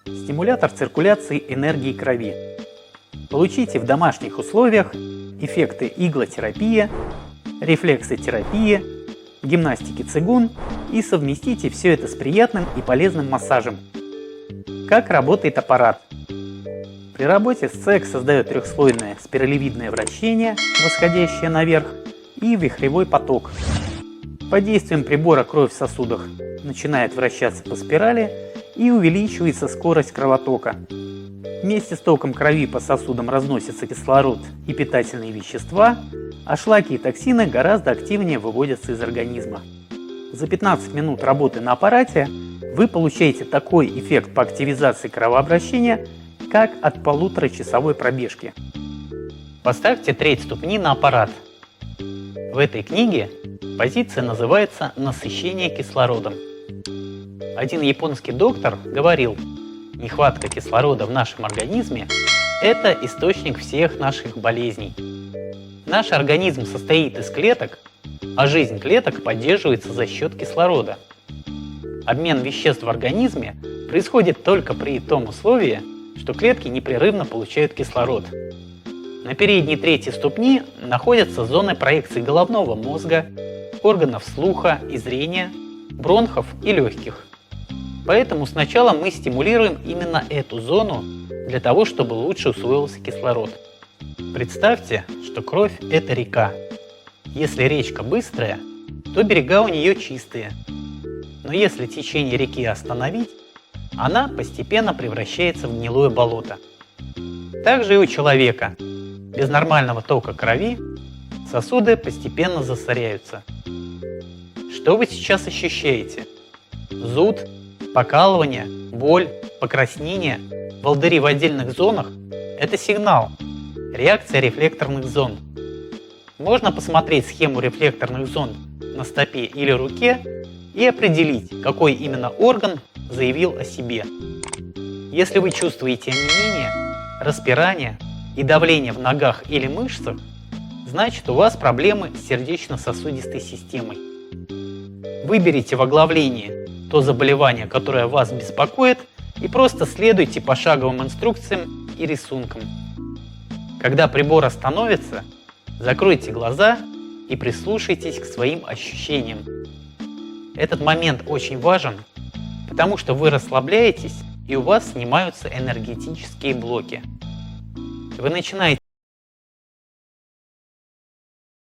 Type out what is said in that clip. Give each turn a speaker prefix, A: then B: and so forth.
A: Стимулятор циркуляции энергии крови. Получите в домашних условиях эффекты иглотерапии, рефлексотерапии, гимнастики цигун и совместите все это с приятным и полезным массажем. Как работает аппарат? При работе СЦЭК создает трехслойное спиралевидное вращение, восходящее наверх, и вихревой поток. Под действием прибора кровь в сосудах начинает вращаться по спирали и увеличивается скорость кровотока. Вместе с током крови по сосудам разносится кислород и питательные вещества, а шлаки и токсины гораздо активнее выводятся из организма. За 15 минут работы на аппарате вы получаете такой эффект по активизации кровообращения, как от полуторачасовой пробежки. Поставьте треть ступни на аппарат. В этой книге позиция называется «Насыщение кислородом». Один японский доктор говорил: нехватка кислорода в нашем организме – это источник всех наших болезней. Наш организм состоит из клеток, а жизнь клеток поддерживается за счет кислорода. Обмен веществ в организме происходит только при том условии, что клетки непрерывно получают кислород. На передней трети ступни находятся зоны проекции головного мозга, органов слуха и зрения, бронхов и легких. Поэтому сначала мы стимулируем именно эту зону для того, чтобы лучше усвоился кислород. Представьте, что кровь – это река. Если речка быстрая, то берега у нее чистые. Но если течение реки остановить, она постепенно превращается в гнилое болото. Так же и у человека. Без нормального тока крови сосуды постепенно засоряются. Что вы сейчас ощущаете? Зуд, покалывание, боль, покраснение, волдыри в отдельных зонах – это сигнал, реакция рефлекторных зон. Можно посмотреть схему рефлекторных зон на стопе или руке и определить, какой именно орган заявил о себе. Если вы чувствуете онемение, распирание и давление в ногах или мышцах, значит, у вас проблемы с сердечно-сосудистой системой. Выберите в оглавлении то заболевание, которое вас беспокоит, и просто следуйте пошаговым инструкциям и рисункам. Когда прибор остановится, закройте глаза и прислушайтесь к своим ощущениям. Этот момент очень важен, потому что вы расслабляетесь и у вас снимаются энергетические блоки. Вы начинаете